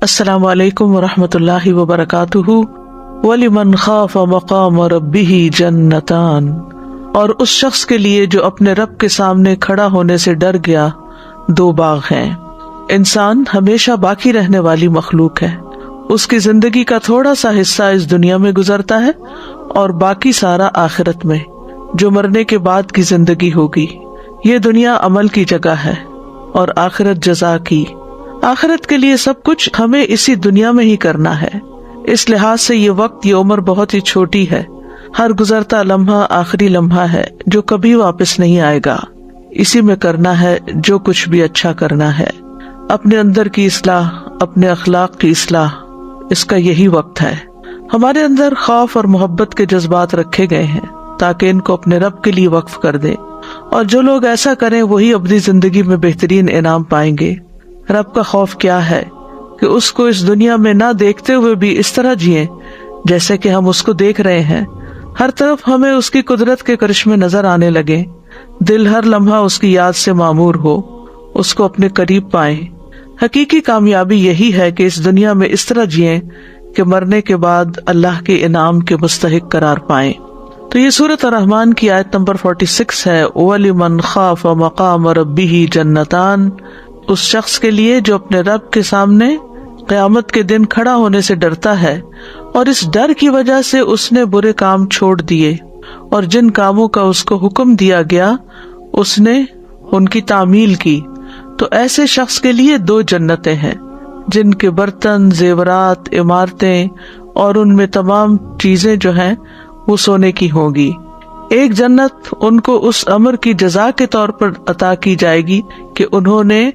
السلام علیکم ورحمۃ اللہ وبرکاتہ۔ وَلِمَنْ خَافَ مَقَامَ رَبِّهِ جَنَّتَانِ، اور اس شخص کے لیے جو اپنے رب کے سامنے کھڑا ہونے سے ڈر گیا دو باغ ہیں۔ انسان ہمیشہ باقی رہنے والی مخلوق ہے، اس کی زندگی کا تھوڑا سا حصہ اس دنیا میں گزرتا ہے اور باقی سارا آخرت میں، جو مرنے کے بعد کی زندگی ہوگی۔ یہ دنیا عمل کی جگہ ہے اور آخرت جزا کی۔ آخرت کے لیے سب کچھ ہمیں اسی دنیا میں ہی کرنا ہے، اس لحاظ سے یہ وقت، یہ عمر بہت ہی چھوٹی ہے۔ ہر گزرتا لمحہ آخری لمحہ ہے جو کبھی واپس نہیں آئے گا۔ اسی میں کرنا ہے جو کچھ بھی اچھا کرنا ہے، اپنے اندر کی اصلاح، اپنے اخلاق کی اصلاح، اس کا یہی وقت ہے۔ ہمارے اندر خوف اور محبت کے جذبات رکھے گئے ہیں تاکہ ان کو اپنے رب کے لیے وقف کر دیں، اور جو لوگ ایسا کریں وہی اپنی زندگی میں بہترین انعام پائیں گے۔ رب کا خوف کیا ہے کہ اس کو اس دنیا میں نہ دیکھتے ہوئے بھی اس طرح جئیں جیسے کہ ہم اس کو دیکھ رہے ہیں، ہر طرف ہمیں اس کی قدرت کے کرشمے نظر آنے لگے، دل ہر لمحہ اس کی یاد سے معمور ہو، اس کو اپنے قریب پائیں۔ حقیقی کامیابی یہی ہے کہ اس دنیا میں اس طرح جئیں کہ مرنے کے بعد اللہ کے انعام کے مستحق قرار پائیں۔ تو یہ سورۃ الرحمن کی آیت نمبر 46 ہے، وَلِمَنْ خَافَ مَقَامَ رَبِّهِ جَنَّتَانِ، اس شخص کے لیے جو اپنے رب کے سامنے قیامت کے دن کھڑا ہونے سے ڈرتا ہے، اور اس ڈر کی وجہ سے اس نے برے کام چھوڑ دیے، اور جن کاموں کا اس کو حکم دیا گیا اس نے ان کی تعمیل کی، تو ایسے شخص کے لیے 2 جنتیں ہیں جن کے برتن، زیورات، عمارتیں اور ان میں تمام چیزیں جو ہیں وہ سونے کی ہوں گی۔ ایک جنت ان کو اس امر کی جزا کے طور پر عطا کی جائے گی کہ انہوں نے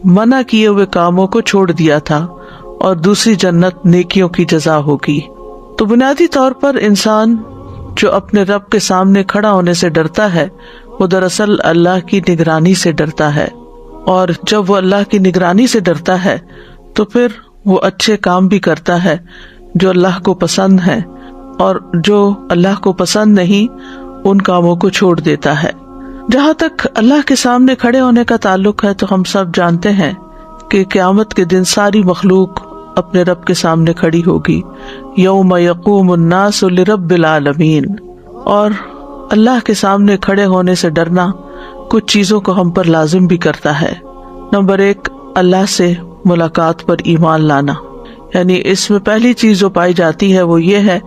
منع کیے ہوئے کاموں کو چھوڑ دیا تھا، اور دوسری جنت نیکیوں کی جزا ہوگی۔ تو بنیادی طور پر انسان جو اپنے رب کے سامنے کھڑا ہونے سے ڈرتا ہے وہ دراصل اللہ کی نگرانی سے ڈرتا ہے، اور جب وہ اللہ کی نگرانی سے ڈرتا ہے تو پھر وہ اچھے کام بھی کرتا ہے جو اللہ کو پسند ہے، اور جو اللہ کو پسند نہیں ان کاموں کو چھوڑ دیتا ہے۔ جہاں تک اللہ کے سامنے کھڑے ہونے کا تعلق ہے تو ہم سب جانتے ہیں کہ قیامت کے دن ساری مخلوق اپنے رب کے سامنے کھڑی ہوگی، یوم یقوم الناس لرب العالمین۔ اور اللہ کے سامنے کھڑے ہونے سے ڈرنا کچھ چیزوں کو ہم پر لازم بھی کرتا ہے۔ نمبر 1، اللہ سے ملاقات پر ایمان لانا، یعنی اس میں پہلی چیز جو پائی جاتی ہے وہ یہ ہے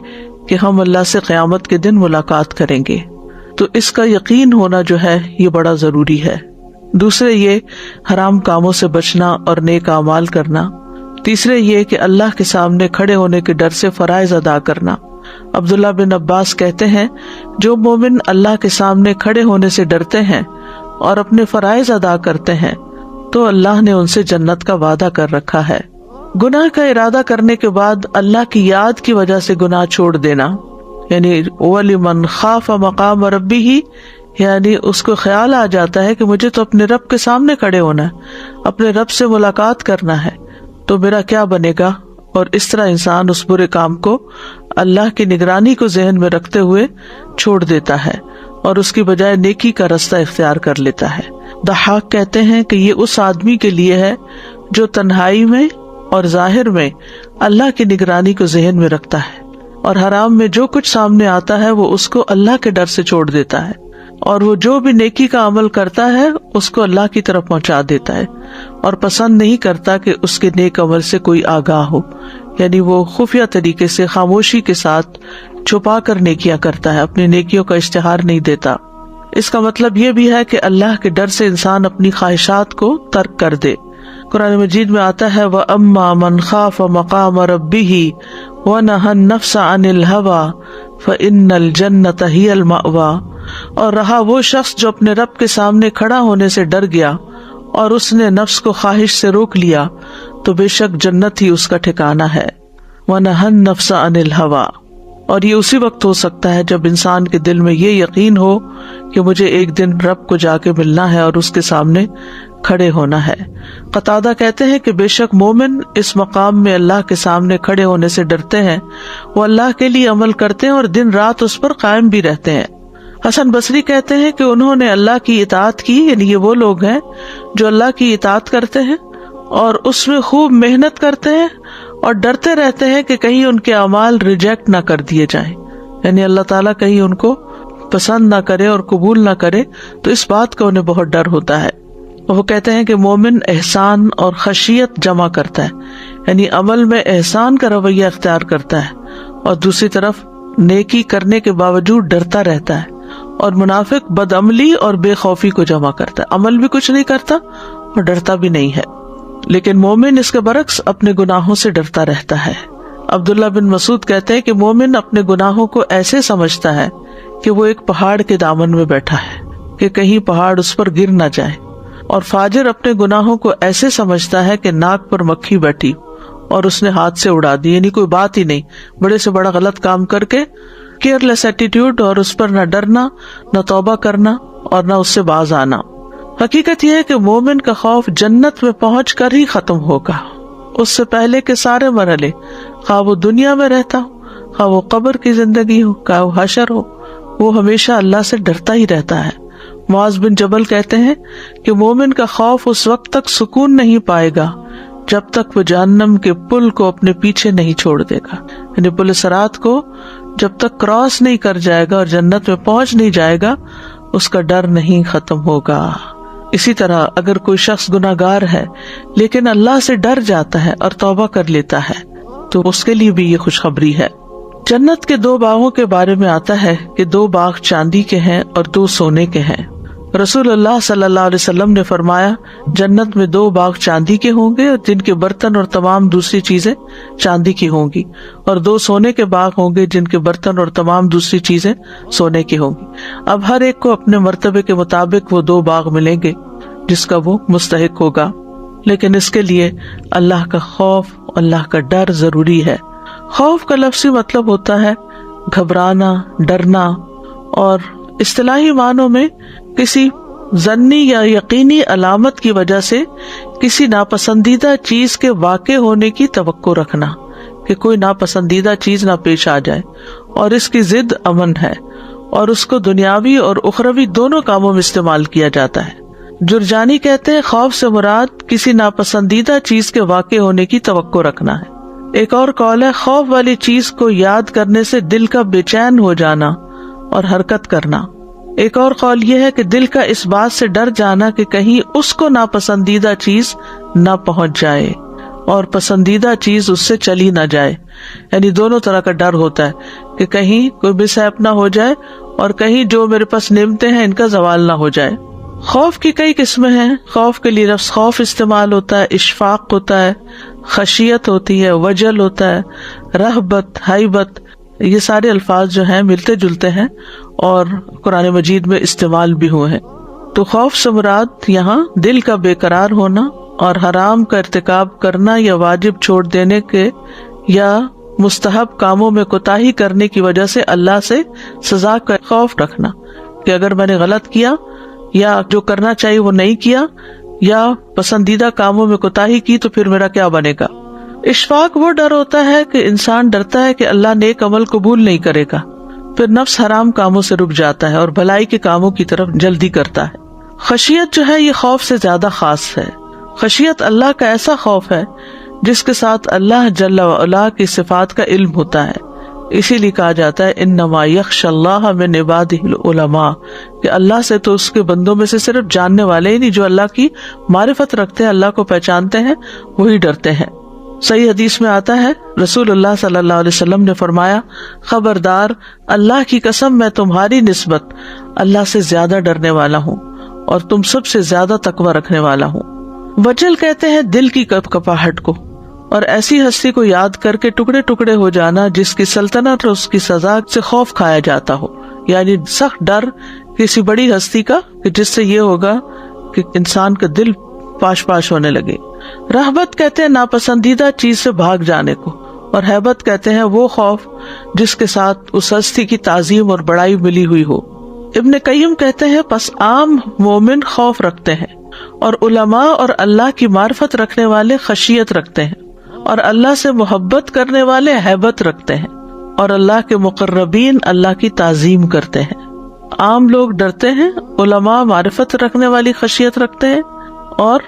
کہ ہم اللہ سے قیامت کے دن ملاقات کریں گے، تو اس کا یقین ہونا جو ہے یہ بڑا ضروری ہے۔ دوسرے یہ حرام کاموں سے بچنا اور نیک اعمال کرنا۔ تیسرے یہ کہ اللہ کے سامنے کھڑے ہونے کے ڈر سے فرائض ادا کرنا۔ عبداللہ بن عباس کہتے ہیں، جو مومن اللہ کے سامنے کھڑے ہونے سے ڈرتے ہیں اور اپنے فرائض ادا کرتے ہیں تو اللہ نے ان سے جنت کا وعدہ کر رکھا ہے۔ گناہ کا ارادہ کرنے کے بعد اللہ کی یاد کی وجہ سے گناہ چھوڑ دینا، یعنی وَلِمَنْ خَافَ مَقَامَ رَبِّهِ، یعنی اس کو خیال آ جاتا ہے کہ مجھے تو اپنے رب کے سامنے کھڑے ہونا ہے، اپنے رب سے ملاقات کرنا ہے، تو میرا کیا بنے گا، اور اس طرح انسان اس برے کام کو اللہ کی نگرانی کو ذہن میں رکھتے ہوئے چھوڑ دیتا ہے اور اس کی بجائے نیکی کا رستہ اختیار کر لیتا ہے۔ ضحاک کہتے ہیں کہ یہ اس آدمی کے لیے ہے جو تنہائی میں اور ظاہر میں اللہ کی نگرانی کو ذہن میں رکھتا ہے، اور حرام میں جو کچھ سامنے آتا ہے وہ اس کو اللہ کے ڈر سے چھوڑ دیتا ہے، اور وہ جو بھی نیکی کا عمل کرتا ہے اس کو اللہ کی طرف پہنچا دیتا ہے، اور پسند نہیں کرتا کہ اس کے نیک عمل سے کوئی آگاہ ہو، یعنی وہ خفیہ طریقے سے خاموشی کے ساتھ چھپا کر نیکیاں کرتا ہے، اپنی نیکیوں کا اشتہار نہیں دیتا۔ اس کا مطلب یہ بھی ہے کہ اللہ کے ڈر سے انسان اپنی خواہشات کو ترک کر دے۔ قرآن مجید میں آتا ہے وَأَمَّا مَنْ خَافَ مَقَامَ رَبِّهِ وَنَهَى النَّفْسَ عَنِ الْهَوَى فَإِنَّ الْجَنَّةَ هِيَ الْمَأْوَى، اور رہا وہ شخص جو اپنے رب کے سامنے کھڑا ہونے سے ڈر گیا اور اس نے نفس کو خواہش سے روک لیا تو بے شک جنت ہی اس کا ٹھکانہ ہے۔ وَنَهَى النَّفْسَ عَنِ الْهَوَى، اور یہ اسی وقت ہو سکتا ہے جب انسان کے دل میں یہ یقین ہو کہ مجھے ایک دن رب کو جا کے ملنا ہے اور اس کے سامنے کھڑے ہونا ہے۔ قتادہ کہتے ہیں کہ بے شک مومن اس مقام میں اللہ کے سامنے کھڑے ہونے سے ڈرتے ہیں، وہ اللہ کے لیے عمل کرتے ہیں اور دن رات اس پر قائم بھی رہتے ہیں۔ حسن بصری کہتے ہیں کہ انہوں نے اللہ کی اطاعت کی، یعنی یہ وہ لوگ ہیں جو اللہ کی اطاعت کرتے ہیں اور اس میں خوب محنت کرتے ہیں اور ڈرتے رہتے ہیں کہ کہیں ان کے اعمال ریجیکٹ نہ کر دیے جائیں، یعنی اللہ تعالیٰ کہیں ان کو پسند نہ کرے اور قبول نہ کرے، تو اس بات کا انہیں بہت ڈر ہوتا ہے۔ وہ کہتے ہیں کہ مومن احسان اور خشیت جمع کرتا ہے، یعنی عمل میں احسان کا رویہ اختیار کرتا ہے اور دوسری طرف نیکی کرنے کے باوجود ڈرتا رہتا ہے، اور منافق بدعملی اور بے خوفی کو جمع کرتا ہے، عمل بھی کچھ نہیں کرتا اور ڈرتا بھی نہیں ہے، لیکن مومن اس کے برعکس اپنے گناہوں سے ڈرتا رہتا ہے۔ عبداللہ بن مسعود کہتے ہیں کہ مومن اپنے گناہوں کو ایسے سمجھتا ہے کہ وہ ایک پہاڑ کے دامن میں بیٹھا ہے کہ کہیں پہاڑ اس پر گر نہ جائے، اور فاجر اپنے گناہوں کو ایسے سمجھتا ہے کہ ناک پر مکھی بیٹھی اور اس نے ہاتھ سے اڑا دی، یعنی کوئی بات ہی نہیں، بڑے سے بڑا غلط کام کر کے کیئرلیس ایٹیٹیوڈ، اور اس پر نہ ڈرنا، نہ توبہ کرنا اور نہ اس سے باز آنا۔ حقیقت یہ ہے کہ مومن کا خوف جنت میں پہنچ کر ہی ختم ہوگا، اس سے پہلے کے سارے مرحلے، خواہ وہ دنیا میں رہتا ہو، خواہ وہ قبر کی زندگی ہو، خواہ وہ حشر ہو، وہ ہمیشہ اللہ سے ڈرتا ہی رہتا ہے۔ معاذ بن جبل کہتے ہیں کہ مومن کا خوف اس وقت تک سکون نہیں پائے گا جب تک وہ جہنم کے پل کو اپنے پیچھے نہیں چھوڑ دے گا، یعنی پل صراط کو جب تک کراس نہیں کر جائے گا اور جنت میں پہنچ نہیں جائے گا، اس کا ڈر نہیں ختم ہوگا۔ اسی طرح اگر کوئی شخص گناہگار ہے لیکن اللہ سے ڈر جاتا ہے اور توبہ کر لیتا ہے تو اس کے لیے بھی یہ خوشخبری ہے۔ جنت کے 2 باغوں کے بارے میں آتا ہے کہ 2 باغ چاندی کے ہیں اور 2 سونے کے ہیں۔ رسول اللہ صلی اللہ علیہ وسلم نے فرمایا، جنت میں 2 باغ چاندی کے ہوں گے اور جن کے برتن اور تمام دوسری چیزیں چاندی کی ہوں گی، اور 2 سونے کے باغ ہوں گے جن کے برتن اور تمام دوسری چیزیں سونے کی ہوں گی۔ اب ہر ایک کو اپنے مرتبے کے مطابق وہ 2 باغ ملیں گے جس کا وہ مستحق ہوگا، لیکن اس کے لیے اللہ کا خوف، اللہ کا ڈر ضروری ہے۔ خوف کا لفظی مطلب ہوتا ہے گھبرانا، ڈرنا، اور اصطلاحی معنوں میں کسی ظنی یا یقینی علامت کی وجہ سے کسی ناپسندیدہ چیز کے واقع ہونے کی توقع رکھنا، کہ کوئی ناپسندیدہ چیز نہ پیش آ جائے، اور اس کی ضد امن ہے، اور اس کو دنیاوی اور اخروی دونوں کاموں میں استعمال کیا جاتا ہے۔ جرجانی کہتے ہیں خوف سے مراد کسی ناپسندیدہ چیز کے واقع ہونے کی توقع رکھنا ہے۔ ایک اور قول ہے خوف والی چیز کو یاد کرنے سے دل کا بے چین ہو جانا اور حرکت کرنا۔ ایک اور قول یہ ہے کہ دل کا اس بات سے ڈر جانا کہ کہیں اس کو ناپسندیدہ چیز نہ پہنچ جائے اور پسندیدہ چیز اس سے چلی نہ جائے، یعنی دونوں طرح کا ڈر ہوتا ہے کہ کہیں کوئی مس ہیپ نہ ہو جائے اور کہیں جو میرے پاس نعمتیں ہیں ان کا زوال نہ ہو جائے۔ خوف کی کئی قسمیں ہیں۔ خوف کے لیے لفظ خوف استعمال ہوتا ہے، اشفاق ہوتا ہے، خشیت ہوتی ہے، وجل ہوتا ہے، رہبت، ہیبت، یہ سارے الفاظ جو ہیں ملتے جلتے ہیں اور قرآن مجید میں استعمال بھی ہوئے ہیں۔ تو خوف سے مراد یہاں دل کا بے قرار ہونا اور حرام کا ارتکاب کرنا یا واجب چھوڑ دینے کے یا مستحب کاموں میں کوتاہی کرنے کی وجہ سے اللہ سے سزا کا خوف رکھنا، کہ اگر میں نے غلط کیا یا جو کرنا چاہیے وہ نہیں کیا یا پسندیدہ کاموں میں کوتاہی کی تو پھر میرا کیا بنے گا۔ اشفاق وہ ڈر ہوتا ہے کہ انسان ڈرتا ہے کہ اللہ نیک عمل قبول نہیں کرے گا، پھر نفس حرام کاموں سے رک جاتا ہے اور بھلائی کے کاموں کی طرف جلدی کرتا ہے۔ خشیت جو ہے یہ خوف سے زیادہ خاص ہے۔ خشیت اللہ کا ایسا خوف ہے جس کے ساتھ اللہ جل وعلا کی صفات کا علم ہوتا ہے، اسی لیے کہا جاتا ہے انما یخشی اللہ من عبادہ العلماء، کہ اللہ سے تو اس کے بندوں میں سے صرف جاننے والے ہی نہیں، جو اللہ کی معرفت رکھتے ہیں، اللہ کو پہچانتے ہیں، وہی ڈرتے ہیں۔ صحیح حدیث میں آتا ہے رسول اللہ صلی اللہ علیہ وسلم نے فرمایا، خبردار، اللہ کی قسم میں تمہاری نسبت اللہ سے زیادہ ڈرنے والا ہوں اور تم سب سے زیادہ تقوی رکھنے والا ہوں۔ وجل کہتے ہیں دل کی کپاہٹ کو، اور ایسی ہستی کو یاد کر کے ٹکڑے ٹکڑے ہو جانا جس کی سلطنت اور اس کی سزا سے خوف کھایا جاتا ہو، یعنی سخت ڈر کسی بڑی ہستی کا کہ جس سے یہ ہوگا کہ انسان کا دل پاش پاش ہونے لگے۔ رہبت کہتے ہیں ناپسندیدہ چیز سے بھاگ جانے کو، اور ہیبت کہتے ہیں وہ خوف جس کے ساتھ اس ہستی کی تعظیم اور بڑائی ملی ہوئی ہو۔ ابن قیم کہتے ہیں پس عام مومن خوف رکھتے ہیں، اور علماء اور اللہ کی معرفت رکھنے والے خشیت رکھتے ہیں، اور اللہ سے محبت کرنے والے ہیبت رکھتے ہیں، اور اللہ کے مقربین اللہ کی تعظیم کرتے ہیں۔ عام لوگ ڈرتے ہیں، علماء معرفت رکھنے والی خشیت رکھتے ہیں، اور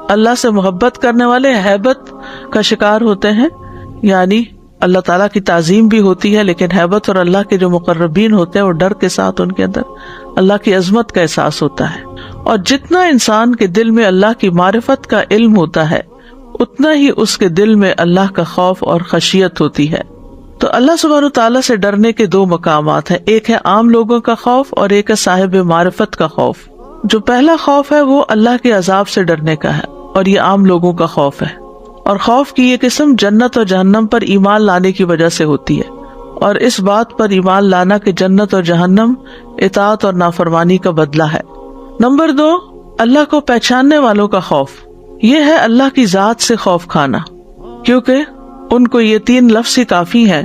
اللہ سے محبت کرنے والے ہیبت کا شکار ہوتے ہیں، یعنی اللہ تعالیٰ کی تعظیم بھی ہوتی ہے، لیکن ہیبت اور اللہ کے جو مقربین ہوتے ہیں وہ ڈر کے ساتھ ان کے اندر اللہ کی عظمت کا احساس ہوتا ہے. اور جتنا انسان کے دل میں اللہ کی معرفت کا علم ہوتا ہے اتنا ہی اس کے دل میں اللہ کا خوف اور خشیت ہوتی ہے. تو اللہ سبحانہ تعالیٰ سے ڈرنے کے دو مقامات ہیں، ایک ہے عام لوگوں کا خوف اور ایک ہے صاحب معرفت کا خوف. جو پہلا خوف ہے وہ اللہ کے عذاب سے ڈرنے کا ہے اور یہ عام لوگوں کا خوف ہے. اور خوف کی یہ قسم جنت اور جہنم پر ایمان لانے کی وجہ سے ہوتی ہے، اور اس بات پر ایمان لانا کہ جنت اور جہنم اطاعت اور نافرمانی کا بدلہ ہے. نمبر 2، اللہ کو پہچاننے والوں کا خوف. یہ ہے اللہ کی ذات سے خوف کھانا، کیونکہ ان کو یہ 3 لفظ ہی کافی ہیں.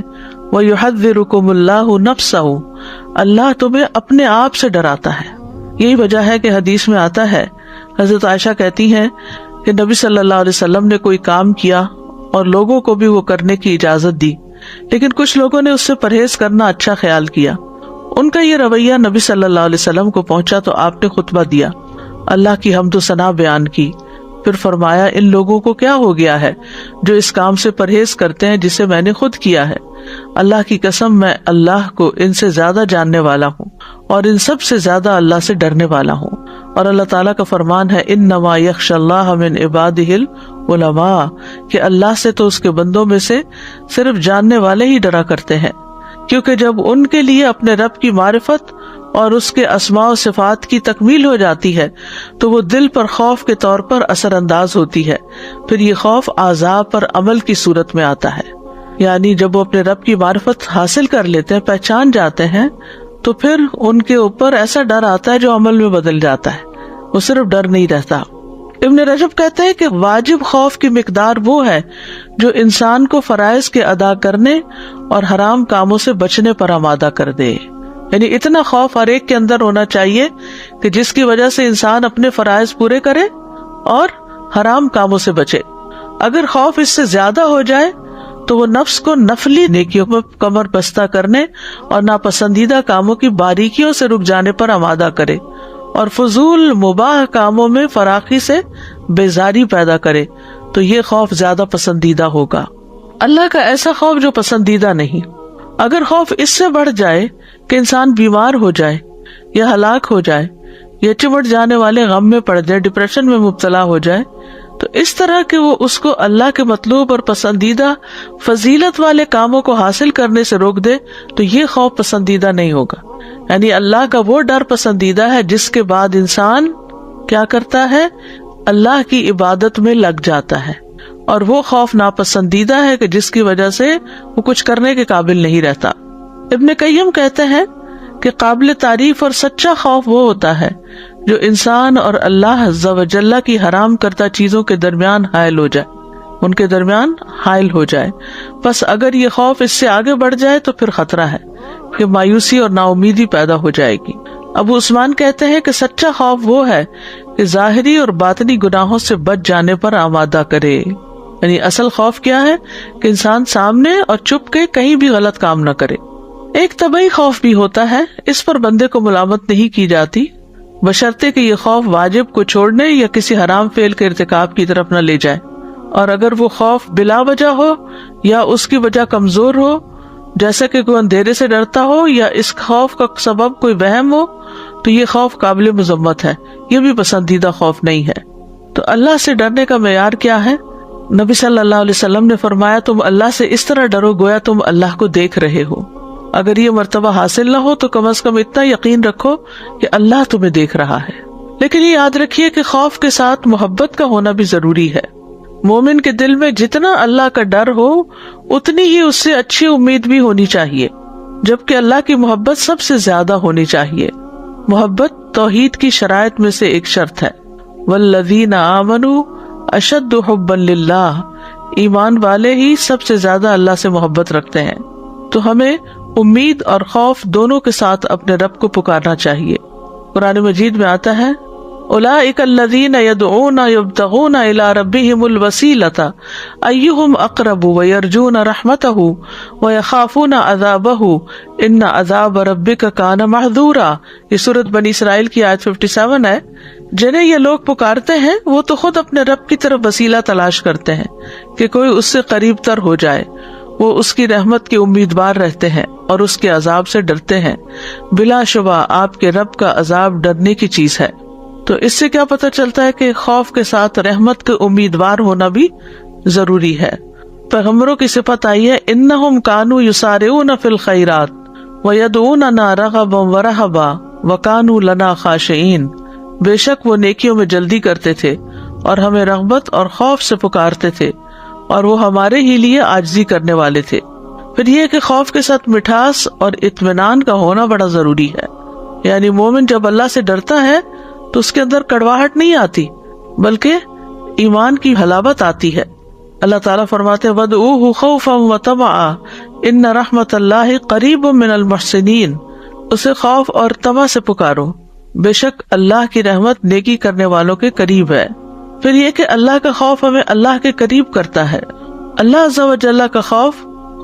وَيُحَذِّرُكُمُ اللَّهُ نَفْسَهُ، اللہ تمہیں اپنے آپ سے ڈراتا ہے. یہی وجہ ہے کہ حدیث میں آتا ہے، حضرت عائشہ کہتی ہیں کہ نبی صلی اللہ علیہ وسلم نے کوئی کام کیا اور لوگوں کو بھی وہ کرنے کی اجازت دی، لیکن کچھ لوگوں نے اس سے پرہیز کرنا اچھا خیال کیا. ان کا یہ رویہ نبی صلی اللہ علیہ وسلم کو پہنچا تو آپ نے خطبہ دیا، اللہ کی حمد و ثنا بیان کی، پھر فرمایا ان لوگوں کو کیا ہو گیا ہے جو اس کام سے پرہیز کرتے ہیں جسے میں نے خود کیا ہے. اللہ کی قسم میں اللہ کو ان سے زیادہ جاننے والا ہوں اور ان سب سے زیادہ اللہ سے ڈرنے والا ہوں. اور اللہ تعالیٰ کا فرمان ہے انما یخشی اللہ من عبادہ العلماء، کہ اللہ سے تو اس کے بندوں میں سے صرف جاننے والے ہی ڈرا کرتے ہیں، کیونکہ جب ان کے لیے اپنے رب کی معرفت اور اس کے اسماء و صفات کی تکمیل ہو جاتی ہے تو وہ دل پر خوف کے طور پر اثر انداز ہوتی ہے. پھر یہ خوف اعضاء پر عمل کی صورت میں آتا ہے، یعنی جب وہ اپنے رب کی معرفت حاصل کر لیتے ہیں، پہچان جاتے ہیں، تو پھر ان کے اوپر ایسا ڈر آتا ہے جو عمل میں بدل جاتا ہے، وہ صرف ڈر نہیں رہتا. ابن رجب کہتے ہیں کہ واجب خوف کی مقدار وہ ہے جو انسان کو فرائض کے ادا کرنے اور حرام کاموں سے بچنے پر آمادہ کر دے. یعنی اتنا خوف ہر ایک کے اندر ہونا چاہیے کہ جس کی وجہ سے انسان اپنے فرائض پورے کرے اور حرام کاموں سے بچے. اگر خوف اس سے زیادہ ہو جائے تو وہ نفس کو نفلی نیکیوں میں کمر بستہ کرنے اور ناپسندیدہ کاموں کی باریکیوں سے رک جانے پر آمادہ کرے اور فضول مباح کاموں میں فراخی سے بیزاری پیدا کرے، تو یہ خوف زیادہ پسندیدہ ہوگا. اللہ کا ایسا خوف جو پسندیدہ نہیں. اگر خوف اس سے بڑھ جائے کہ انسان بیمار ہو جائے یا ہلاک ہو جائے یا چمٹ جانے والے غم میں پڑ جائے، ڈپریشن میں مبتلا ہو جائے، تو اس طرح کہ وہ اس کو اللہ کے مطلوب اور پسندیدہ فضیلت والے کاموں کو حاصل کرنے سے روک دے، تو یہ خوف پسندیدہ نہیں ہوگا. یعنی اللہ کا وہ ڈر پسندیدہ ہے جس کے بعد انسان کیا کرتا ہے، اللہ کی عبادت میں لگ جاتا ہے، اور وہ خوف ناپسندیدہ ہے کہ جس کی وجہ سے وہ کچھ کرنے کے قابل نہیں رہتا. ابن قیم کہتے ہیں کہ قابل تعریف اور سچا خوف وہ ہوتا ہے جو انسان اور اللہ عز و جل کی حرام کردہ چیزوں کے درمیان حائل ہو جائے، ان کے درمیان حائل ہو جائے. بس اگر یہ خوف اس سے آگے بڑھ جائے تو پھر خطرہ ہے کہ مایوسی اور نا امیدی پیدا ہو جائے گی. ابو عثمان کہتے ہیں کہ سچا خوف وہ ہے کہ ظاہری اور باطنی گناہوں سے بچ جانے پر آمادہ کرے. یعنی اصل خوف کیا ہے کہ انسان سامنے اور چھپ کے کہیں بھی غلط کام نہ کرے. ایک طبعی خوف بھی ہوتا ہے، اس پر بندے کو ملامت نہیں کی جاتی بشرطے کہ یہ خوف واجب کو چھوڑنے یا کسی حرام فعل کے ارتکاب کی طرف نہ لے جائے. اور اگر وہ خوف بلا وجہ ہو یا اس کی وجہ کمزور ہو، جیسے کہ کوئی اندھیرے سے ڈرتا ہو یا اس خوف کا سبب کوئی وہم ہو، تو یہ خوف قابل مذمت ہے، یہ بھی پسندیدہ خوف نہیں ہے. تو اللہ سے ڈرنے کا معیار کیا ہے؟ نبی صلی اللہ علیہ وسلم نے فرمایا تم اللہ سے اس طرح ڈرو گویا تم اللہ کو دیکھ رہے ہو. اگر یہ مرتبہ حاصل نہ ہو تو کم از کم اتنا یقین رکھو کہ اللہ تمہیں دیکھ رہا ہے. لیکن یہ یاد رکھیے کہ خوف کے ساتھ محبت کا ہونا بھی ضروری ہے. مومن کے دل میں جتنا اللہ کا ڈر ہو اتنی ہی اس سے اچھی امید بھی ہونی چاہیے، جبکہ اللہ کی محبت سب سے زیادہ ہونی چاہیے. محبت توحید کی شرائط میں سے ایک شرط ہے. والذین آمنوا اشد حبا للہ، ایمان والے ہی سب سے زیادہ اللہ سے محبت رکھتے ہیں. تو ہمیں امید اور خوف دونوں کے ساتھ اپنے رب کو پکارنا چاہیے. قرآن مجید میں آتا ہے اولئک الذین یدعون یبتغون الی ربہم الوسیلۃ ایہم اقرب ویرجون رحمتہ ویخافون عذابہ ان عذاب ربک کان محذورا۔ یہ سورۃ بنی اسرائیل کی آیت 57 ہے۔ جنہیں یہ لوگ پکارتے ہیں وہ تو خود اپنے رب کی طرف وسیلہ تلاش کرتے ہیں کہ کوئی اس سے قریب تر ہو جائے، وہ اس کی رحمت کے امیدوار رہتے ہیں اور اس کے عذاب سے ڈرتے ہیں۔ بلا شبہ آپ کے رب کا عذاب ڈرنے کی چیز ہے۔ تو اس سے کیا پتہ چلتا ہے کہ خوف کے ساتھ رحمت کے امیدوار ہونا بھی ضروری ہے۔ پیغمبروں کی صفت آئی ہے انہم کانوا یسارعون فی الخیرات ویدعوننا رغبا ورہبا وکانوا لنا خاشعین۔ بے شک وہ نیکیوں میں جلدی کرتے تھے اور ہمیں رغبت اور خوف سے پکارتے تھے اور وہ ہمارے ہی لیے عاجزی کرنے والے تھے۔ پھر یہ کہ خوف کے ساتھ مٹھاس اور اطمینان کا ہونا بڑا ضروری ہے۔ یعنی مومن جب اللہ سے ڈرتا ہے تو اس کے اندر کڑواہٹ نہیں آتی بلکہ ایمان کی حلاوت آتی ہے۔ اللہ تعالیٰ فرماتے ہیں وَادْعُوهُ خَوْفًا وَطَمَعًا إِنَّ رَحْمَتَ اللَّهِ قَرِيبٌ مِّنَ الْمُحْسِنِينَ۔ اسے خوف اور طمع سے پکارو، بے شک اللہ کی رحمت نیکی کرنے والوں کے قریب ہے۔ پھر یہ کہ اللہ کا خوف ہمیں اللہ کے قریب کرتا ہے۔ اللہ عز و جل کا خوف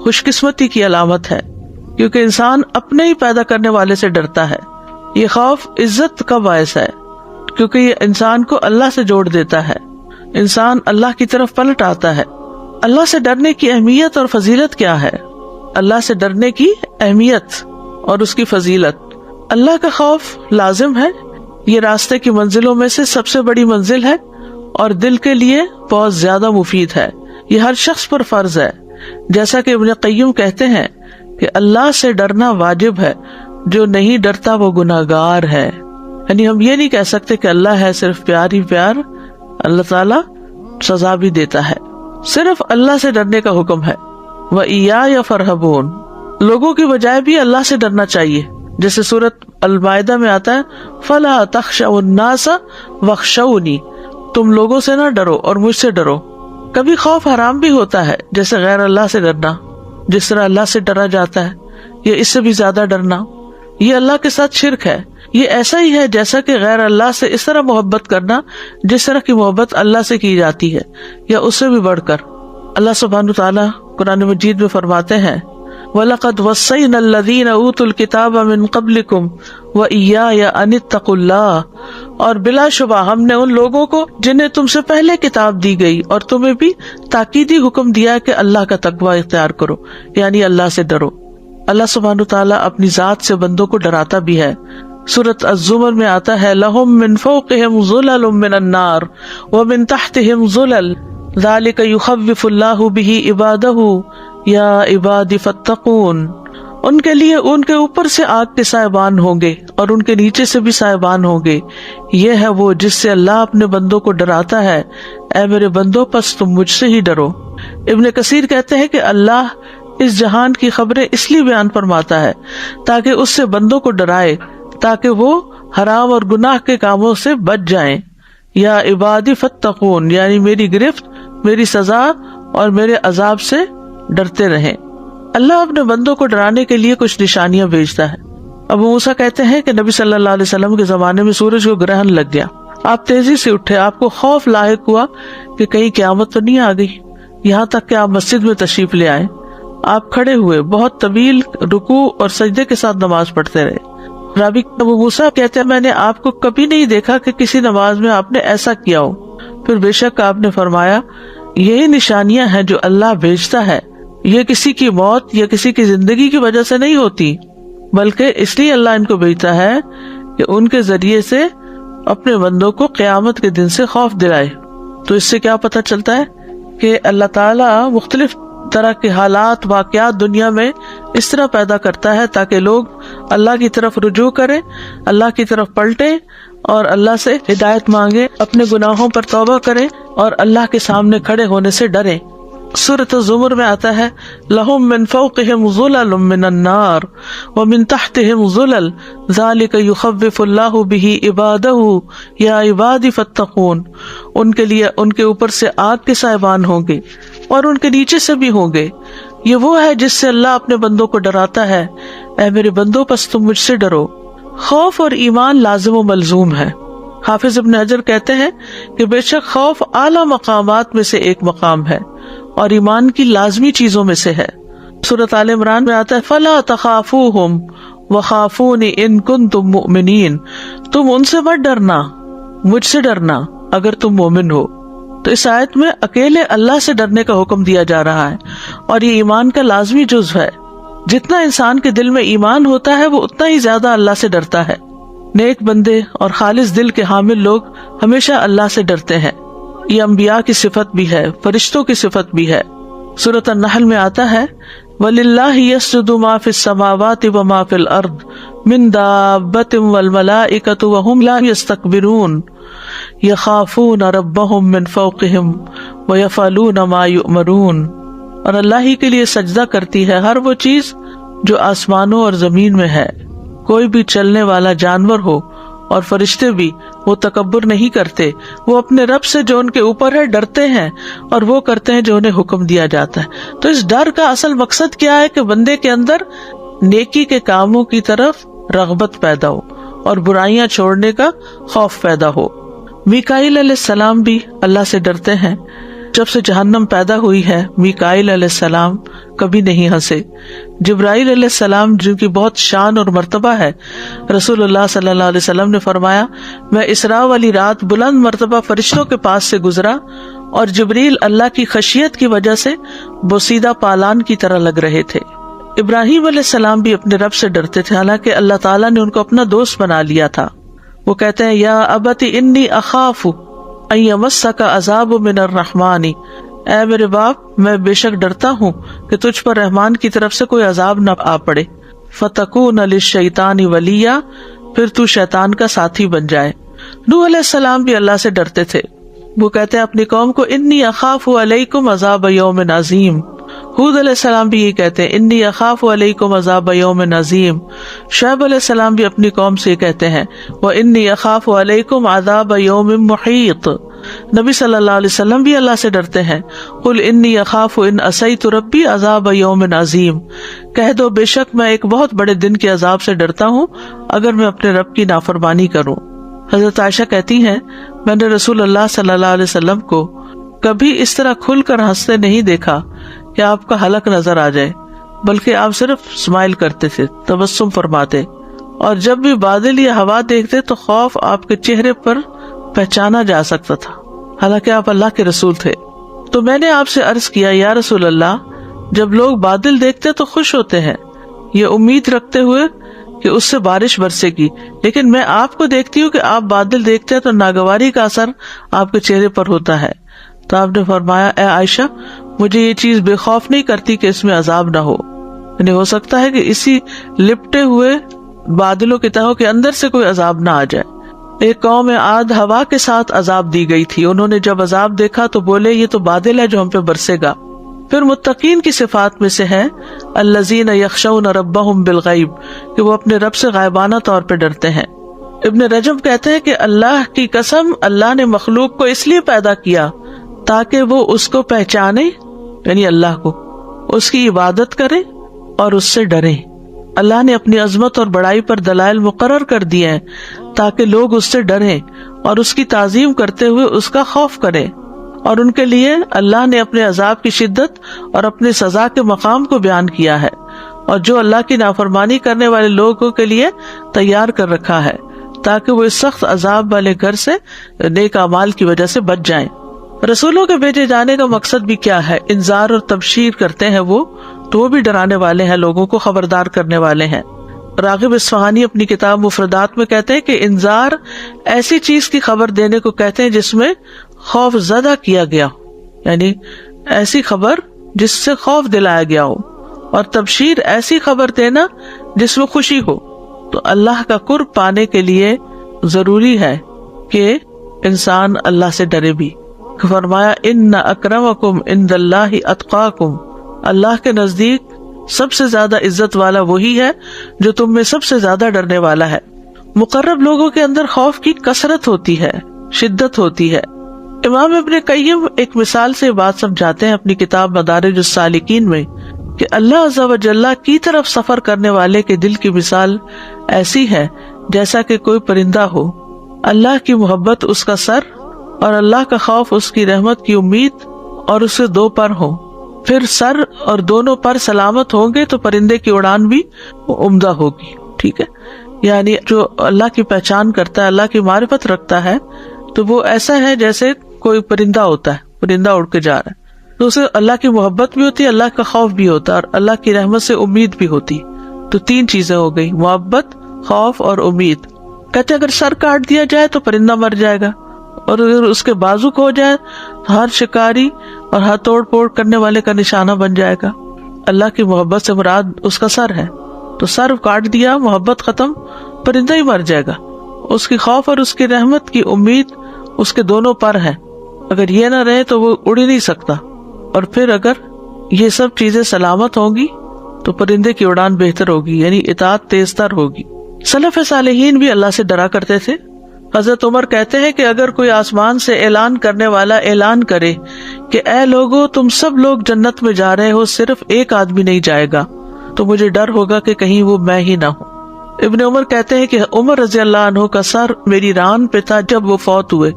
خوش قسمتی کی علامت ہے، کیونکہ انسان اپنے ہی پیدا کرنے والے سے ڈرتا ہے۔ یہ خوف عزت کا باعث ہے، کیونکہ یہ انسان کو اللہ سے جوڑ دیتا ہے، انسان اللہ کی طرف پلٹ آتا ہے۔ اللہ سے ڈرنے کی اہمیت اور فضیلت کیا ہے؟ اللہ سے ڈرنے کی اہمیت اور اس کی فضیلت۔ اللہ کا خوف لازم ہے، یہ راستے کی منزلوں میں سے سب سے بڑی منزل ہے اور دل کے لیے بہت زیادہ مفید ہے۔ یہ ہر شخص پر فرض ہے، جیسا کہ ابن قیم کہتے ہیں کہ اللہ سے ڈرنا واجب ہے، جو نہیں ڈرتا وہ گناہگار ہے۔ یعنی ہم یہ نہیں کہہ سکتے کہ اللہ ہے صرف پیار ہی پیار، اللہ تعالیٰ سزا بھی دیتا ہے۔ صرف اللہ سے ڈرنے کا حکم ہے۔ وَإِيَّايَ فَارْهَبُونَ، لوگوں کی بجائے بھی اللہ سے ڈرنا چاہیے، جیسے سورۃ المائدہ میں آتا ہے فَلَا تَخْشَوُا النَّاسَ وَاخْشَوْنِی، تم لوگوں سے نہ ڈرو اور مجھ سے ڈرو۔ کبھی خوف حرام بھی ہوتا ہے، جیسے غیر اللہ سے ڈرنا، جس طرح اللہ سے ڈرا جاتا ہے یا اس سے بھی زیادہ ڈرنا، یہ اللہ کے ساتھ شرک ہے۔ یہ ایسا ہی ہے جیسا کہ غیر اللہ سے اس طرح محبت کرنا جس طرح کی محبت اللہ سے کی جاتی ہے یا اس سے بھی بڑھ کر۔ اللہ سبحانہ تعالیٰ قرآن مجید میں فرماتے ہیں وَلَقَدْ وَصَّيْنَا الَّذِينَ أُوتُوا الْكِتَابَ مِن قَبْلِكُمْ وَإِيَّايَ أَنِ اتَّقُوا اللَّهَ، اور بلا شبہ ہم نے ان لوگوں کو جنہیں تم سے پہلے کتاب دی گئی اور تمہیں بھی تاکیدی حکم دیا کہ اللہ کا تقوی اختیار کرو، یعنی اللہ سے ڈرو۔ اللہ سبحانہ تعالیٰ اپنی ذات سے بندوں کو ڈراتا بھی ہے۔ سورۃ الزمر میں آتا ہے لَهُم مِّن فَوْقِهِمْ ظُلَلٌ مِّنَ النَّارِ وَمِن تَحْتِهِمْ ظُلَلٌ ذَلِكَ يُخَوِّفُ اللَّهُ بِهِ عِبَادَهُ يَا عِبَادِ فَاتَّقُونِ، ان کے لیے ان کے اوپر سے آگ کے سائبان ہوں گے اور ان کے نیچے سے بھی سائبان ہوں گے۔ یہ ہے وہ جس سے اللہ اپنے بندوں کو ڈراتا ہے، اے میرے بندوں پس تم مجھ سے ہی ڈرو۔ ابن کثیر کہتے ہیں کہ اللہ اس جہان کی خبریں اس لیے بیان فرماتا ہے تاکہ اس سے بندوں کو ڈرائے، تاکہ وہ حرام اور گناہ کے کاموں سے بچ جائیں۔ یا عبادی فاتقون، یعنی میری گرفت، میری سزا اور میرے عذاب سے ڈرتے رہیں۔ اللہ اپنے بندوں کو ڈرانے کے لیے کچھ نشانیاں بھیجتا ہے۔ ابو موسیٰ کہتے ہیں کہ نبی صلی اللہ علیہ وسلم کے زمانے میں سورج کو گرہن لگ گیا، آپ تیزی سے اٹھے، آپ کو خوف لاحق ہوا کہ کہیں قیامت تو نہیں آ گئی، یہاں تک کہ آپ مسجد میں تشریف لے آئے۔ آپ کھڑے ہوئے، بہت طویل رکوع اور سجدے کے ساتھ نماز پڑھتے رہے۔ راوی ابو موسیٰ کہتے ہیں میں نے آپ کو کبھی نہیں دیکھا کہ کسی نماز میں آپ نے ایسا کیا ہو۔ پھر بے شک آپ نے فرمایا یہی نشانیاں ہیں جو اللہ بھیجتا ہے، یہ کسی کی موت یا کسی کی زندگی کی وجہ سے نہیں ہوتی، بلکہ اس لیے اللہ ان کو بھیجتا ہے کہ ان کے ذریعے سے اپنے بندوں کو قیامت کے دن سے خوف دلائے۔ تو اس سے کیا پتہ چلتا ہے کہ اللہ تعالیٰ مختلف طرح کے حالات، واقعات دنیا میں اس طرح پیدا کرتا ہے تاکہ لوگ اللہ کی طرف رجوع کریں، اللہ کی طرف پلٹیں اور اللہ سے ہدایت مانگیں، اپنے گناہوں پر توبہ کریں اور اللہ کے سامنے کھڑے ہونے سے ڈریں۔ سورۃ الزمر میں آتا ہے لَهُم مِّن فَوْقِهِمْ ظُلَلٌ مِّنَ النَّارِ وَمِن تَحْتِهِمْ ظُلَلٌ ذَلِكَ يُخَوِّفُ اللَّهُ بِهِ عِبَادَهُ يَا عِبَادِ فَاتَّقُونِ، ان کے لیے ان کے اوپر سے آگ کے سائبان ہوں گے اور ان کے نیچے سے بھی ہوں گے۔ یہ وہ ہے جس سے اللہ اپنے بندوں کو ڈراتا ہے، اے میرے بندوں پس تم مجھ سے ڈرو۔ خوف اور ایمان لازم و ملزوم ہے۔ حافظ ابن حجر کہتے ہیں کہ بے شک خوف اعلیٰ مقامات میں سے ایک مقام ہے اور ایمان کی لازمی چیزوں میں سے ہے۔ سورۃ آل عمران میں آتا ہے فَلَا تَخَافُوهُمْ وَخَافُونِ إِن كُنتُم مُؤْمِنِينَ، تم ان سے مت ڈرنا، مجھ سے ڈرنا اگر تم مومن ہو۔ تو اس آیت میں اکیلے اللہ سے ڈرنے کا حکم دیا جا رہا ہے اور یہ ایمان کا لازمی جزو ہے۔ جتنا انسان کے دل میں ایمان ہوتا ہے وہ اتنا ہی زیادہ اللہ سے ڈرتا ہے۔ نیک بندے اور خالص دل کے حامل لوگ ہمیشہ اللہ سے ڈرتے ہیں۔ یہ انبیاء کی صفت بھی ہے، فرشتوں کی صفت بھی ہے۔ سورۃ النحل میں آتا ہے وَلِلَّهِ يَسْجُدُ مَا فِي السَّمَاوَاتِ وَمَا فِي الْأَرْضِ مِن دَابَّةٍ وَالْمَلَائِكَةُ وَهُمْ لَا يَسْتَكْبِرُونَ يَخَافُونَ رَبَّهُم مِّن فَوْقِهِمْ وَيَفْعَلُونَ مَا يُؤْمَرُونَ، اور اللہ ہی کے لیے سجدہ کرتی ہے ہر وہ چیز جو آسمانوں اور زمین میں ہے، کوئی بھی چلنے والا جانور ہو اور فرشتے بھی، وہ تکبر نہیں کرتے، وہ اپنے رب سے جو ان کے اوپر ہے ڈرتے ہیں اور وہ کرتے ہیں جو انہیں حکم دیا جاتا ہے۔ تو اس ڈر کا اصل مقصد کیا ہے کہ بندے کے اندر نیکی کے کاموں کی طرف رغبت پیدا ہو اور برائیاں چھوڑنے کا خوف پیدا ہو۔ میکائیل علیہ السلام بھی اللہ سے ڈرتے ہیں۔ جب سے جہنم پیدا ہوئی ہے میکائیل علیہ السلام کبھی نہیں ہنسے۔ جبرائیل علیہ السلام جن کی بہت شان اور مرتبہ ہے، رسول اللہ صلی اللہ علیہ وسلم نے فرمایا میں اسراء والی رات بلند مرتبہ فرشتوں کے پاس سے گزرا اور جبریل اللہ کی خشیت کی وجہ سے بوسیدہ پالان کی طرح لگ رہے تھے۔ ابراہیم علیہ السلام بھی اپنے رب سے ڈرتے تھے، حالانکہ اللہ تعالیٰ نے ان کو اپنا دوست بنا لیا تھا۔ وہ کہتے ہیں یا ابت انی اخاف ان یمسک عذاب من الرحمن، اے میرے باپ میں بے شک ڈرتا ہوں کہ تجھ پر رحمان کی طرف سے کوئی عذاب نہ آ پڑے، فتکون للشیطان ولیا، پھر تو شیطان کا ساتھی بن جائے۔ نوح علیہ السلام بھی اللہ سے ڈرتے تھے۔ وہ کہتے ہیں اپنی قوم کو انی اخاف علیکم عذاب یوم عظیم۔ ہود علیہ السلام بھی یہ کہتے ہیں انی اخاف علیکم عذاب یوم عظیم۔ شعیب علیہ السلام بھی اپنی قوم سے یہ کہتے ہیں وانی اخاف علیکم عذاب یوم محیط۔ نبی صلی اللہ علیہ وسلم بھی اللہ سے ڈرتے ہیں قل انی اخاف ان عصیت ربی عذاب یوم عظیم، کہہ دو بے شک میں ایک بہت بڑے دن کے عذاب سے ڈرتا ہوں اگر میں اپنے رب کی نافرمانی کروں۔ حضرت عائشہ کہتی ہیں میں نے رسول اللہ صلی اللہ علیہ وسلم کو کبھی اس طرح کھل کر ہنستے نہیں دیکھا کہ آپ کا حلق نظر آ جائے، بلکہ آپ صرف اسمائل کرتے تھے، تبسم فرماتے، اور جب بھی بادل یا ہوا دیکھتے تو خوف آپ کے چہرے پر پہچانا جا سکتا تھا، حالانکہ آپ اللہ کے رسول تھے۔ تو میں نے آپ سے عرض کیا یا رسول اللہ، جب لوگ بادل دیکھتے تو خوش ہوتے ہیں یہ امید رکھتے ہوئے کہ اس سے بارش برسے گی، لیکن میں آپ کو دیکھتی ہوں کہ آپ بادل دیکھتے ہیں تو ناگواری کا اثر آپ کے چہرے پر ہوتا ہے۔ تو آپ نے فرمایا اے عائشہ مجھے یہ چیز بے خوف نہیں کرتی کہ اس میں عذاب نہ ہو، یعنی ہو سکتا ہے کہ اسی لپٹے ہوئے بادلوں کے تہوں کے اندر سے کوئی عذاب نہ آ جائے۔ ایک قوم عاد ہوا کے ساتھ عذاب دی گئی تھی، انہوں نے جب عذاب دیکھا تو بولے یہ تو بادل ہے جو ہم پہ برسے گا۔ پھر متقین کی صفات میں سے ہے الذین یخشون ربہم بالغیب، کہ وہ اپنے رب سے غائبانہ طور پہ ڈرتے ہیں۔ ابن رجب کہتے ہیں کہ اللہ کی قسم اللہ نے مخلوق کو اس لیے پیدا کیا تاکہ وہ اس کو پہچانے، یعنی اللہ کو، اس کی عبادت کرے اور اس سے ڈرے۔ اللہ نے اپنی عظمت اور بڑائی پر دلائل مقرر کر دیے ہیں تاکہ لوگ اس سے ڈریں اور اس کی تعظیم کرتے ہوئے اس کا خوف کریں، اور ان کے لیے اللہ نے اپنے عذاب کی شدت اور اپنے سزا کے مقام کو بیان کیا ہے، اور جو اللہ کی نافرمانی کرنے والے لوگوں کے لیے تیار کر رکھا ہے تاکہ وہ اس سخت عذاب والے گھر سے نیک اعمال کی وجہ سے بچ جائیں۔ رسولوں کے بھیجے جانے کا مقصد بھی کیا ہے؟ انذار اور تبشیر کرتے ہیں وہ بھی ڈرانے والے ہیں، لوگوں کو خبردار کرنے والے ہیں۔ راغب اصفہانی اپنی کتاب مفردات میں کہتے ہیں کہ انذار ایسی چیز کی خبر دینے کو کہتے ہیں جس میں خوف زدہ کیا گیا ہو، یعنی ایسی خبر جس سے خوف دلایا گیا ہو، اور تبشیر ایسی خبر دینا جس میں خوشی ہو۔ تو اللہ کا قرب پانے کے لیے ضروری ہے کہ انسان اللہ سے ڈرے بھی۔ فرمایا ان اکرمکم عند اللہ اتقاکم، اللہ کے نزدیک سب سے زیادہ عزت والا وہی ہے جو تم میں سب سے زیادہ ڈرنے والا ہے۔ مقرب لوگوں کے اندر خوف کی کثرت ہوتی ہے، شدت ہوتی ہے۔ امام ابن قیم ایک مثال سے بات سمجھاتے ہیں اپنی کتاب مدارج السالکین میں کہ اللہ عز و جل کی طرف سفر کرنے والے کے دل کی مثال ایسی ہے جیسا کہ کوئی پرندہ ہو اللہ کی محبت اس کا سر اور اللہ کا خوف اس کی رحمت کی امید اور اسے دو پر ہوں. پھر سر اور دونوں پر سلامت ہوں گے تو پرندے کی اڑان بھی عمدہ ہوگی. ٹھیک ہے، یعنی جو اللہ کی پہچان کرتا ہے، اللہ کی معرفت رکھتا ہے، تو وہ ایسا ہے جیسے کوئی پرندہ ہوتا ہے، پرندہ اڑ کے جا رہا ہے، تو اسے اللہ کی محبت بھی ہوتی ہے، اللہ کا خوف بھی ہوتا ہے اور اللہ کی رحمت سے امید بھی ہوتی. تو تین چیزیں ہو گئی، محبت، خوف اور امید. کہتے اگر سر کاٹ دیا جائے تو پرندہ مر جائے گا، اور اگر اس کے بازو کھو جائے ہر شکاری اور ہر توڑ پھوڑ کرنے والے کا نشانہ بن جائے گا. اللہ کی محبت سے مراد اس کا سر ہے، تو سر کاٹ دیا، محبت ختم، پرندہ ہی مر جائے گا. اس کی خوف اور اس کی رحمت کی امید اس کے دونوں پر ہے. اگر یہ نہ رہے تو وہ اڑ ہی نہیں سکتا. اور پھر اگر یہ سب چیزیں سلامت ہوں گی تو پرندے کی اڑان بہتر ہوگی، یعنی اطاعت تیز تر ہوگی. سلف صالحین بھی اللہ سے ڈرا کرتے تھے. حضرت عمر کہتے ہیں کہ اگر کوئی آسمان سے اعلان کرنے والا اعلان کرے کہ اے لوگو تم سب لوگ جنت میں جا رہے ہو، صرف ایک آدمی نہیں جائے گا، تو مجھے ڈر ہوگا کہ کہیں وہ میں ہی نہ ہوں. ابن عمر کہتے ہیں کہ عمر رضی اللہ عنہ کا سر میری ران پہ تھا جب وہ فوت ہوئے،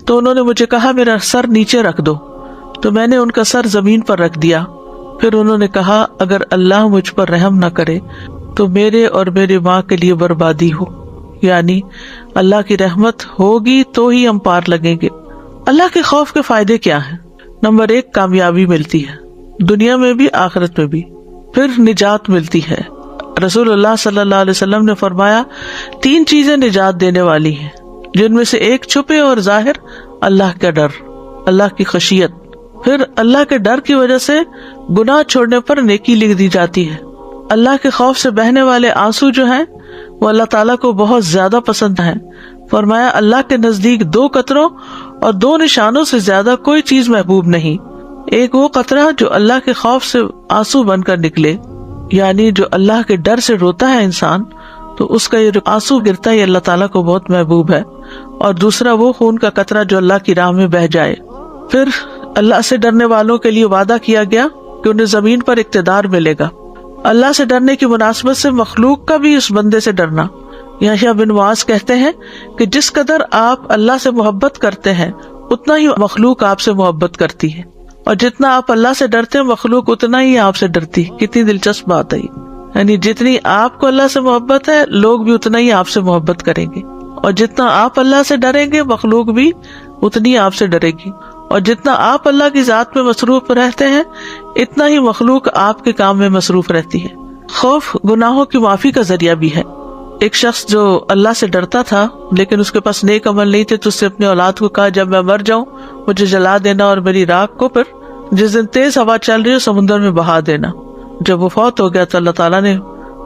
تو انہوں نے مجھے کہا میرا سر نیچے رکھ دو، تو میں نے ان کا سر زمین پر رکھ دیا. پھر انہوں نے کہا اگر اللہ مجھ پر رحم نہ کرے تو میرے اور میرے ماں کے لیے بربادی ہو، یعنی اللہ کی رحمت ہوگی تو ہی ہم پار لگیں گے. اللہ کے خوف کے فائدے کیا ہیں؟ نمبر 1، کامیابی ملتی ہے، دنیا میں بھی آخرت میں بھی. پھر نجات ملتی ہے. رسول اللہ صلی اللہ علیہ وسلم نے فرمایا 3 چیزیں نجات دینے والی ہیں، جن میں سے ایک چھپے اور ظاہر، اللہ کا ڈر، اللہ کی خشیت. پھر اللہ کے ڈر کی وجہ سے گناہ چھوڑنے پر نیکی لکھ دی جاتی ہے. اللہ کے خوف سے بہنے والے آنسو جو ہیں وہ اللہ تعالیٰ کو بہت زیادہ پسند ہیں. فرمایا اللہ کے نزدیک 2 قطروں اور 2 نشانوں سے زیادہ کوئی چیز محبوب نہیں. ایک وہ قطرہ جو اللہ کے خوف سے آنسو بن کر نکلے، یعنی جو اللہ کے ڈر سے روتا ہے انسان، تو اس کا یہ آنسو گرتا ہے اللہ تعالیٰ کو بہت محبوب ہے. اور دوسرا وہ خون کا قطرہ جو اللہ کی راہ میں بہہ جائے. پھر اللہ سے ڈرنے والوں کے لیے وعدہ کیا گیا کہ انہیں زمین پر اقتدار ملے گا. اللہ سے ڈرنے کی مناسبت سے مخلوق کا بھی اس بندے سے ڈرنا. یحییٰ بن معاذ کہتے ہیں کہ جس قدر آپ اللہ سے محبت کرتے ہیں اتنا ہی مخلوق آپ سے محبت کرتی ہے، اور جتنا آپ اللہ سے ڈرتے ہیں مخلوق اتنا ہی آپ سے ڈرتی. کتنی دلچسپ بات ہے، یعنی جتنی آپ کو اللہ سے محبت ہے لوگ بھی اتنا ہی آپ سے محبت کریں گے، اور جتنا آپ اللہ سے ڈریں گے مخلوق بھی اتنی آپ سے ڈرے گی، اور جتنا آپ اللہ کی ذات میں مصروف رہتے ہیں اتنا ہی مخلوق آپ کے کام میں مصروف رہتی ہے. خوف گناہوں کی معافی کا ذریعہ بھی ہے. ایک شخص جو اللہ سے ڈرتا تھا لیکن اس کے پاس نیک عمل نہیں تھے، تو اس سے اپنے اولاد کو کہا جب میں مر جاؤں مجھے جلا دینا اور میری راکھ کو پھر جس دن تیز ہوا چل رہی ہو سمندر میں بہا دینا. جب وہ فوت ہو گیا تو اللہ تعالیٰ نے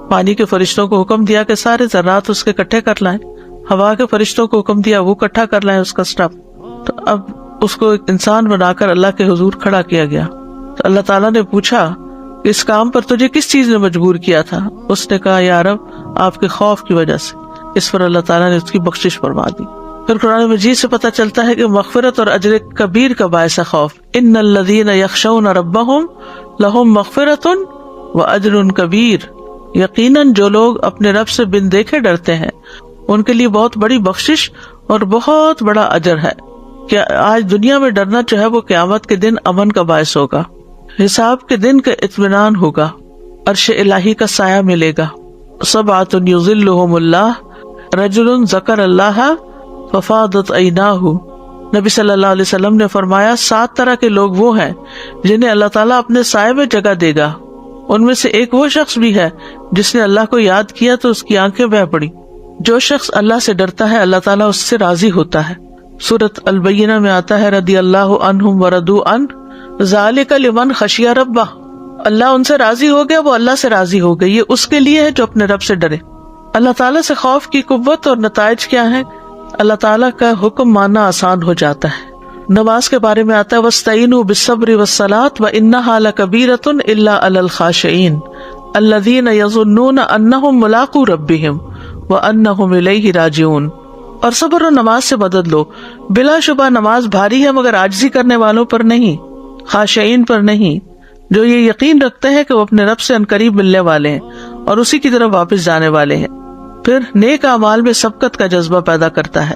پانی کے فرشتوں کو حکم دیا کہ سارے ذرات اس کے اکٹھے کر لائیں. ہوا کے فرشتوں کو حکم دیا وہ اکٹھا کر لائیں اس کا اسٹف. تو اب اس کو ایک انسان بنا کر اللہ کے حضور کھڑا کیا گیا. تو اللہ تعالیٰ نے پوچھا اس کام پر تجھے کس چیز نے مجبور کیا تھا؟ اس نے کہا یا رب آپ کے خوف کی وجہ سے. اس پر اللہ تعالیٰ نے اس کی بخشش فرما دی. پھر قرآن مجید سے پتہ چلتا ہے کہ مغفرت اور اجر کبیر کا باعث ہے خوف. ان الذین یخشون ربہم لہم مغفرۃ واجر کبیر. یقیناً جو لوگ اپنے رب سے بن دیکھے ڈرتے ہیں ان کے لیے بہت بڑی بخشش اور بہت بڑا اجر ہے. کہ آج دنیا میں ڈرنا جو ہے وہ قیامت کے دن امن کا باعث ہوگا، حساب کے دن کا اطمینان ہوگا، عرش الہی کا سایہ ملے گا. سبعۃ یظلھم اللہ رجل ذکر اللہ ففاضت عیناہ. نبی صلی اللہ علیہ وسلم نے فرمایا 7 طرح کے لوگ وہ ہیں جنہیں اللہ تعالیٰ اپنے سائے میں جگہ دے گا. ان میں سے ایک وہ شخص بھی ہے جس نے اللہ کو یاد کیا تو اس کی آنکھیں بہہ پڑی. جو شخص اللہ سے ڈرتا ہے اللہ تعالیٰ اس سے راضی ہوتا ہے. سورۃ البینہ میں آتا ہے رضی اللہ عنہم ورضوا عنہ ذالک لمن خشی ربہ. اللہ ان سے راضی ہو گیا، وہ اللہ سے راضی ہو گئی. یہ اس کے لیے ہے جو اپنے رب سے ڈرے. اللہ تعالیٰ سے خوف کی قوت اور نتائج کیا ہیں؟ اللہ تعالیٰ کا حکم ماننا آسان ہو جاتا ہے. نماز کے بارے میں آتا ہے وَاسْتَعِينُوا بِالصَّبْرِ وَالصَّلَاةِ وَإِنَّهَا لَكَبِيرَةٌ إِلَّا عَلَى الْخَاشِعِينَ الَّذِينَ يَظُنُّونَ أَنَّهُمْ مُلَاقُو رَبِّهِمْ وَأَنَّهُمْ إِلَيْهِ رَاجِعُونَ. اور صبر و نماز سے مدد لو. بلا شبہ نماز بھاری ہے مگر عاجزی کرنے والوں پر نہیں، خاشعین پر نہیں، جو یہ یقین رکھتے ہیں کہ وہ اپنے رب سے عنقریب ملنے والے ہیں اور اسی کی طرف واپس جانے والے ہیں. پھر نیک اعمال میں سبقت کا جذبہ پیدا کرتا ہے.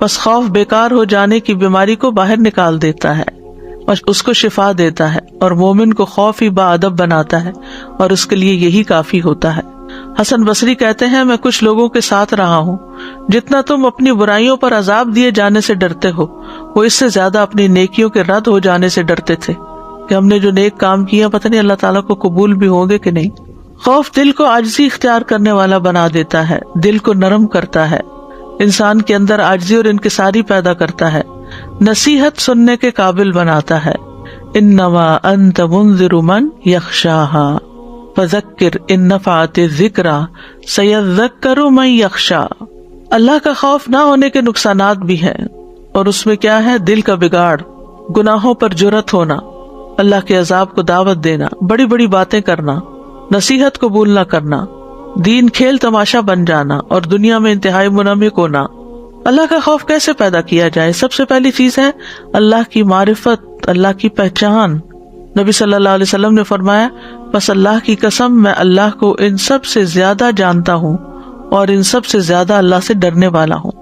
بس خوف بیکار ہو جانے کی بیماری کو باہر نکال دیتا ہے اور اس کو شفا دیتا ہے، اور مومن کو خوف ہی باادب بناتا ہے اور اس کے لیے یہی کافی ہوتا ہے۔ حسن بصری کہتے ہیں، میں کچھ لوگوں کے ساتھ رہا ہوں، جتنا تم اپنی برائیوں پر عذاب دیے جانے سے ڈرتے ہو، وہ اس سے زیادہ اپنی نیکیوں کے رد ہو جانے سے ڈرتے تھے کہ ہم نے جو نیک کام کیا پتہ نہیں اللہ تعالیٰ کو قبول بھی ہوں گے کہ نہیں۔ خوف دل کو عاجزی اختیار کرنے والا بنا دیتا ہے، دل کو نرم کرتا ہے، انسان کے اندر عاجزی اور انکساری پیدا کرتا ہے، نصیحت سننے کے قابل بناتا ہے۔ انما انت منذر من یخشاہا فذکر ان نفعت الذکری سیذکر من یخشا۔ اللہ کا خوف نہ ہونے کے نقصانات بھی ہیں، اور اس میں کیا ہے؟ دل کا بگاڑ، گناہوں پر جرأت ہونا، اللہ کے عذاب کو دعوت دینا، بڑی بڑی باتیں کرنا، نصیحت قبول نہ کرنا، دین کھیل تماشا بن جانا اور دنیا میں انتہائی منمک ہونا۔ اللہ کا خوف کیسے پیدا کیا جائے؟ سب سے پہلی چیز ہے اللہ کی معرفت، اللہ کی پہچان۔ نبی صلی اللہ علیہ وسلم نے فرمایا، بس اللہ کی قسم میں اللہ کو ان سب سے زیادہ جانتا ہوں اور ان سب سے زیادہ اللہ سے ڈرنے والا ہوں۔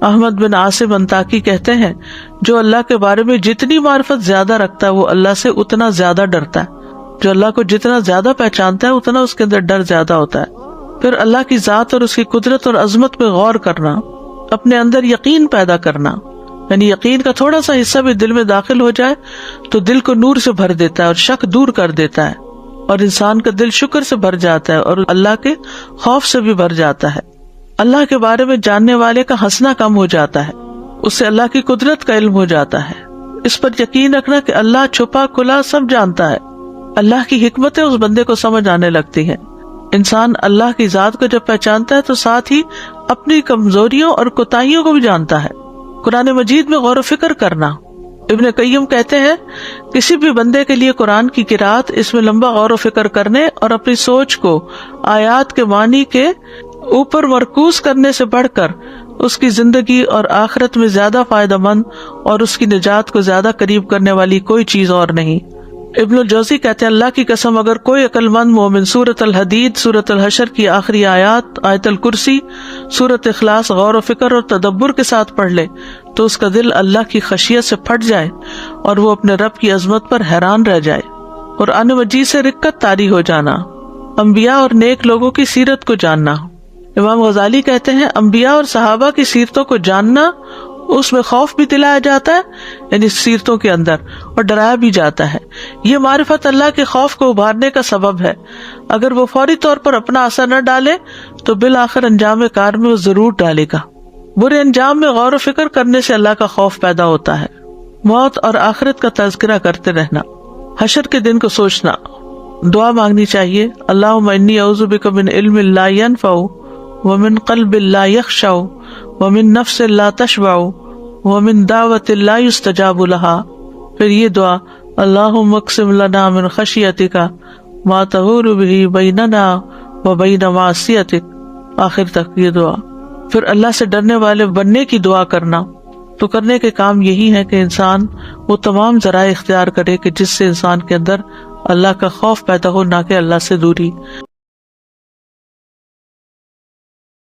احمد بن عاصم انطاکی کہتے ہیں، جو اللہ کے بارے میں جتنی معرفت زیادہ رکھتا ہے وہ اللہ سے اتنا زیادہ ڈرتا ہے۔ جو اللہ کو جتنا زیادہ پہچانتا ہے اتنا اس کے اندر ڈر زیادہ ہوتا ہے۔ پھر اللہ کی ذات اور اس کی قدرت اور عظمت پہ غور کرنا، اپنے اندر یقین پیدا کرنا، یعنی یقین کا تھوڑا سا حصہ بھی دل میں داخل ہو جائے تو دل کو نور سے بھر دیتا ہے اور شک دور کر دیتا ہے، اور انسان کا دل شکر سے بھر جاتا ہے اور اللہ کے خوف سے بھی بھر جاتا ہے۔ اللہ کے بارے میں جاننے والے کا ہنسنا کم ہو جاتا ہے، اس سے اللہ کی قدرت کا علم ہو جاتا ہے۔ اس پر یقین رکھنا کہ اللہ چھپا کھلا سب جانتا ہے، اللہ کی حکمتیں اس بندے کو سمجھ آنے لگتی ہیں۔ انسان اللہ کی ذات کو جب پہچانتا ہے تو ساتھ ہی اپنی کمزوریوں اور کوتاہیوں کو بھی جانتا ہے۔ قرآن مجید میں غور و فکر کرنا، ابن قیم کہتے ہیں، کسی بھی بندے کے لیے قرآن کی قرأت اس میں لمبا غور و فکر کرنے اور اپنی سوچ کو آیات کے معنی کے اوپر مرکوز کرنے سے بڑھ کر اس کی زندگی اور آخرت میں زیادہ فائدہ مند اور اس کی نجات کو زیادہ قریب کرنے والی کوئی چیز اور نہیں۔ ابن الجوزی کہتے ہیں، اللہ کی قسم اگر کوئی عقل مند مومن سورۃ الحدید، سورۃ الحشر کی آخری آیات، آیت الکرسی، سورۃ اخلاص غور و فکر اور تدبر کے ساتھ پڑھ لے تو اس کا دل اللہ کی خشیت سے پھٹ جائے اور وہ اپنے رب کی عظمت پر حیران رہ جائے۔ قرآن مجید سے رقت طاری ہو جانا، انبیاء اور نیک لوگوں کی سیرت کو جاننا۔ امام غزالی کہتے ہیں، انبیاء اور صحابہ کی سیرتوں کو جاننا، اس میں خوف بھی دلایا جاتا ہے یعنی سیرتوں کے اندر، اور ڈرایا بھی جاتا ہے۔ یہ معرفت اللہ کے خوف کو ابھارنے کا سبب ہے۔ اگر وہ فوری طور پر اپنا اثر نہ ڈالے تو بالآخر انجام کار میں وہ ضرور ڈالے گا۔ برے انجام میں غور و فکر کرنے سے اللہ کا خوف پیدا ہوتا ہے۔ موت اور آخرت کا تذکرہ کرتے رہنا، حشر کے دن کو سوچنا، دعا مانگنی چاہیے، اللہم انی اعوذ بک من علم لا ینفع ومن قلب لا یخشع ومن نفس لا تشبع ومن دعوت لا یستجاب لها۔ پھر یہ دعا، اللہم اقسم لنا من خشیتک ما تحول به بیننا وبین معصیتک، آخر تک یہ دعا۔ پھر اللہ سے ڈرنے والے بننے کی دعا کرنا۔ تو کرنے کے کام یہی ہے کہ انسان وہ تمام ذرائع اختیار کرے کہ جس سے انسان کے اندر اللہ کا خوف پیدا ہو، نہ کہ اللہ سے دوری۔